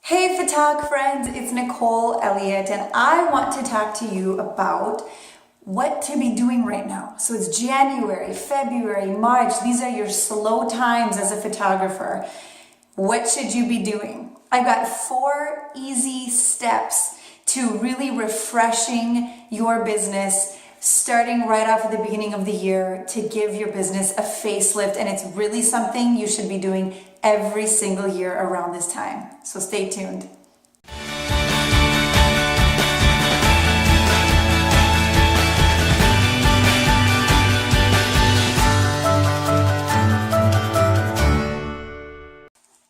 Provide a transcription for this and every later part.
Hey photog friends, it's Nicole, Elliott, and I want to talk to you about what to be doing right now. So it's January, February, March. These are your slow times as a photographer. What should you be doing? I've got 4 easy steps to really refreshing your business, starting right off at the beginning of the year to give your business a facelift. And it's really something you should be doing every single year around this time. So stay tuned.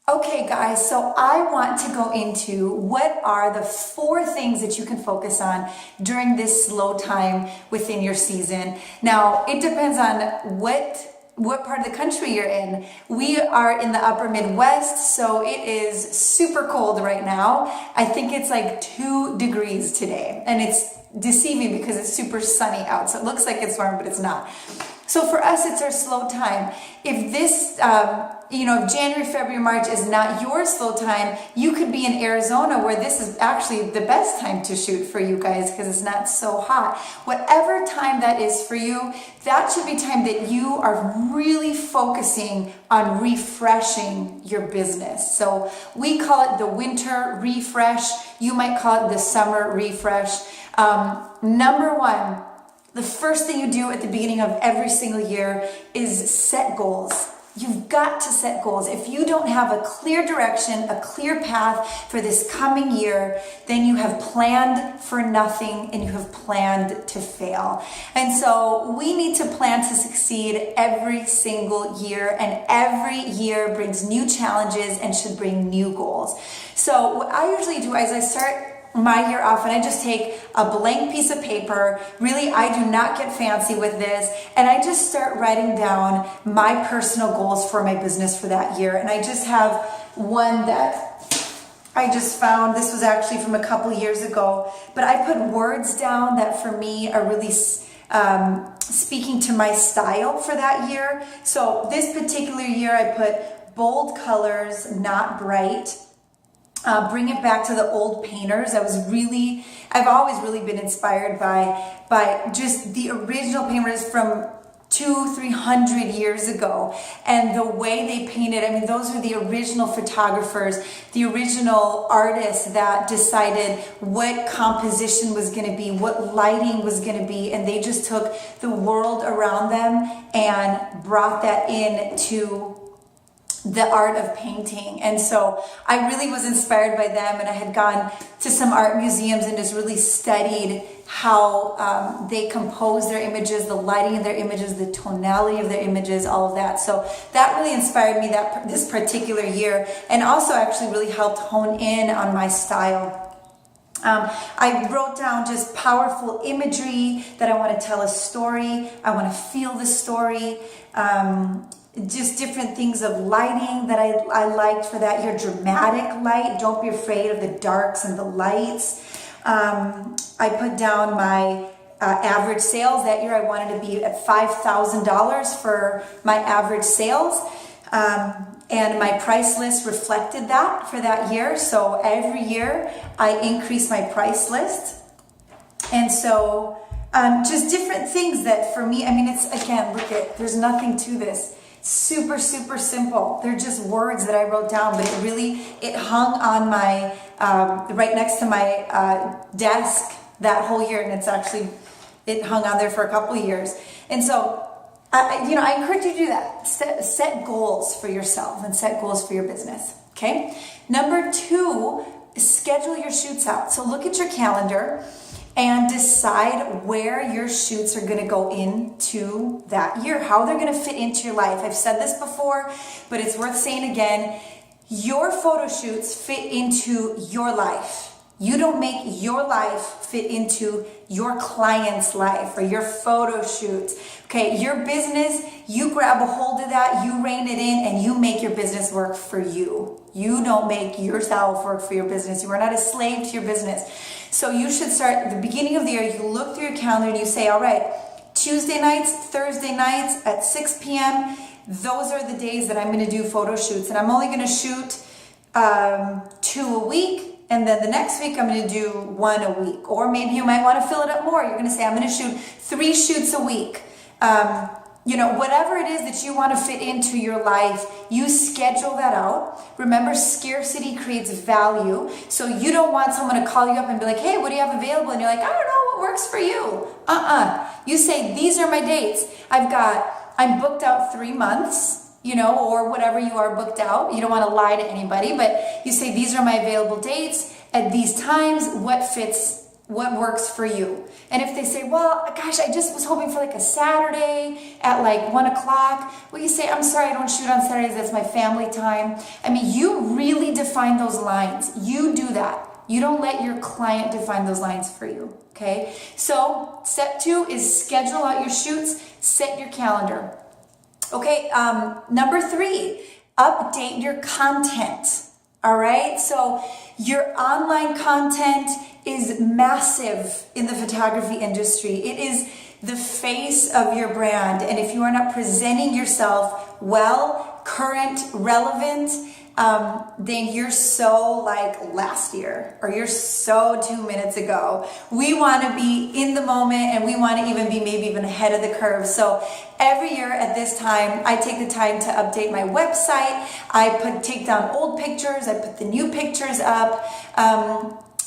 Okay guys, so I want to go into what are the 4 things that you can focus on during this slow time within your season. Now, it depends on what part of the country you're in. We are in the upper Midwest, so it is super cold right now. I think it's like 2 degrees today, and it's deceiving because it's super sunny out, so it looks like it's warm, but it's not. So for us, it's our slow time. If this, if January, February, March is not your slow time, you could be in Arizona where this is actually the best time to shoot for you guys because it's not so hot. Whatever time that is for you, that should be time that you are really focusing on refreshing your business. So we call it the winter refresh. You might call it the summer refresh. Number 1, the first thing you do at the beginning of every single year is set goals. You've got to set goals. If you don't have a clear direction, a clear path for this coming year, then you have planned for nothing and you have planned to fail. And so we need to plan to succeed every single year, and every year brings new challenges and should bring new goals. So what I usually do is I start my year off and I just take a blank piece of paper. Really, I do not get fancy with this, and I just start writing down my personal goals for my business for that year. And I just have one that I just found. This was actually from a couple years ago, but I put words down that for me are really speaking to my style for that year. So this particular year I put bold colors, not bright. Bring it back to the old painters. I've always really been inspired by just the original painters from 200-300 years ago, and the way they painted. I mean, those were the original photographers, the original artists that decided what composition was going to be, what lighting was going to be, and they just took the world around them and brought that into the art of painting. And so I really was inspired by them, and I had gone to some art museums and just really studied how they compose their images, the lighting of their images, the tonality of their images, all of that. So that really inspired me this particular year, and also actually really helped hone in on my style. I wrote down just powerful imagery that I want to tell a story. I want to feel the story. Just different things of lighting that I liked for that year. Dramatic light. Don't be afraid of the darks and the lights. I put down my average sales. That year I wanted to be at $5,000 for my average sales. And my price list reflected that for that year. So every year I increase my price list. And so just different things that for me, I mean, it's, again, there's nothing to this. Super, super simple. They're just words that I wrote down, but it hung on my, right next to my desk that whole year. And it hung on there for a couple of years. And so, I encourage you to do that. Set goals for yourself and set goals for your business. Okay. Number 2, schedule your shoots out. So look at your calendar and decide where your shoots are going to go into that year, how they're going to fit into your life. I've said this before, but it's worth saying again. Your photo shoots fit into your life. You don't make your life fit into your client's life or your photo shoots. Okay, your business, you grab a hold of that, you rein it in, and you make your business work for you. You don't make yourself work for your business. You are not a slave to your business. So you should start at the beginning of the year. You look through your calendar and you say, all right, Tuesday nights, Thursday nights at 6 p.m., those are the days that I'm going to do photo shoots. And I'm only going to shoot 2 a week, and then the next week I'm going to do 1 a week. Or maybe you might want to fill it up more. You're going to say, I'm going to shoot 3 shoots a week. You know, whatever it is that you want to fit into your life, you schedule that out. Remember, scarcity creates value. So you don't want someone to call you up and be like, hey, what do you have available? And you're like, I don't know what works for you. You say, these are my dates. I'm booked out 3 months, you know, or whatever you are booked out. You don't want to lie to anybody, but you say, these are my available dates at these times. What fits, what works for you? And if they say, well, gosh, I just was hoping for like a Saturday at like 1 o'clock. Well, you say, I'm sorry, I don't shoot on Saturdays. That's my family time. I mean, you really define those lines. You do that. You don't let your client define those lines for you. Okay. So step 2 is schedule out your shoots, set your calendar. Okay. Number 3, update your content. All right. So your online content is massive in the photography industry. It is the face of your brand. And if you are not presenting yourself well, current, relevant, then you're so like last year, or you're so 2 minutes ago. We want to be in the moment, and we want to even be maybe even ahead of the curve. So every year at this time, I take the time to update my website. I take down old pictures. I put the new pictures up.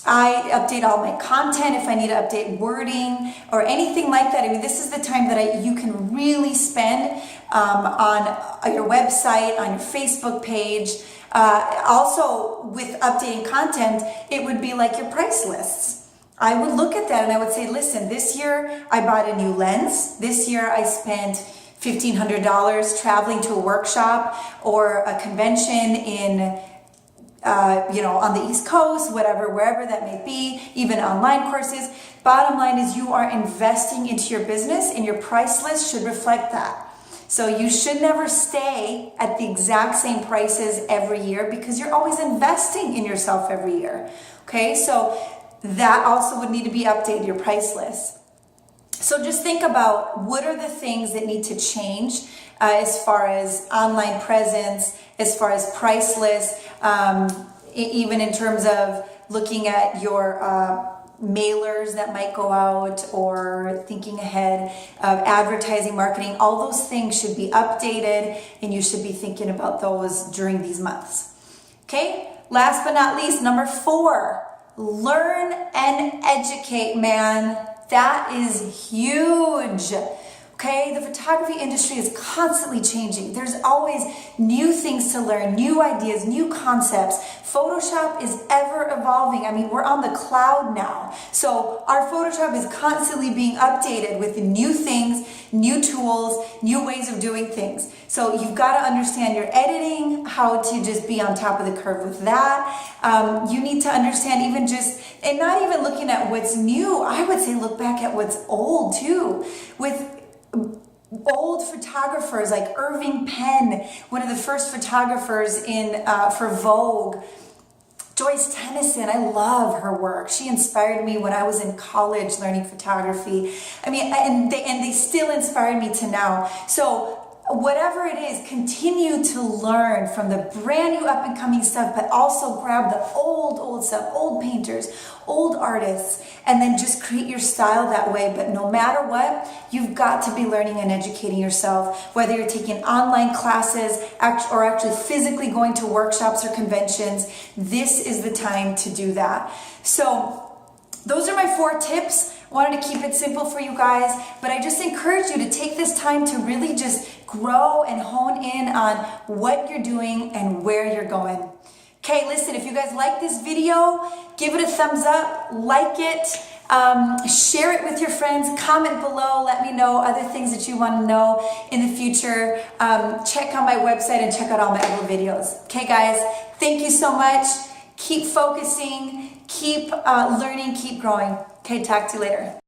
I update all my content if I need to update wording or anything like that. I mean, this is the time that you can really spend on your website, on your Facebook page. Also, with updating content, it would be like your price lists. I would look at that and I would say, listen, this year I bought a new lens. This year I spent $1,500 traveling to a workshop or a convention in on the East Coast, wherever that may be, even online courses. Bottom line is you are investing into your business, and your price list should reflect that. So you should never stay at the exact same prices every year, because you're always investing in yourself every year. Okay, so that also would need to be updated, your price list. So just think about what are the things that need to change as far as online presence, as far as price list, even in terms of looking at your mailers that might go out, or thinking ahead of advertising, marketing. All those things should be updated, and you should be thinking about those during these months. Okay, last but not least, number 4, learn and educate, man. That is huge. Okay, the photography industry is constantly changing. There's always new things to learn, new ideas, new concepts. Photoshop is ever evolving. I mean, we're on the cloud now. So our Photoshop is constantly being updated with new things, new tools, new ways of doing things. So you've got to understand your editing, how to just be on top of the curve with that. You need to understand even just, and not even looking at what's new, I would say look back at what's old too. With old photographers like Irving Penn, one of the first photographers for Vogue. Joyce Tennyson, I love her work. She inspired me when I was in college learning photography. I mean, and they still inspire me to now. So whatever it is, continue to learn from the brand new up and coming stuff, but also grab the old stuff, old painters, old artists, and then just create your style that way. But no matter what, you've got to be learning and educating yourself, whether you're taking online classes or actually physically going to workshops or conventions. This is the time to do that. So those are my 4 tips. I wanted to keep it simple for you guys, but I just encourage you to take this time to really just grow and hone in on what you're doing and where you're going. Okay, listen, if you guys like this video, give it a thumbs up, like it, share it with your friends, comment below, let me know other things that you want to know in the future. Check out my website and check out all my other videos. Okay, guys, thank you so much. Keep focusing, keep learning, keep growing. Okay, talk to you later.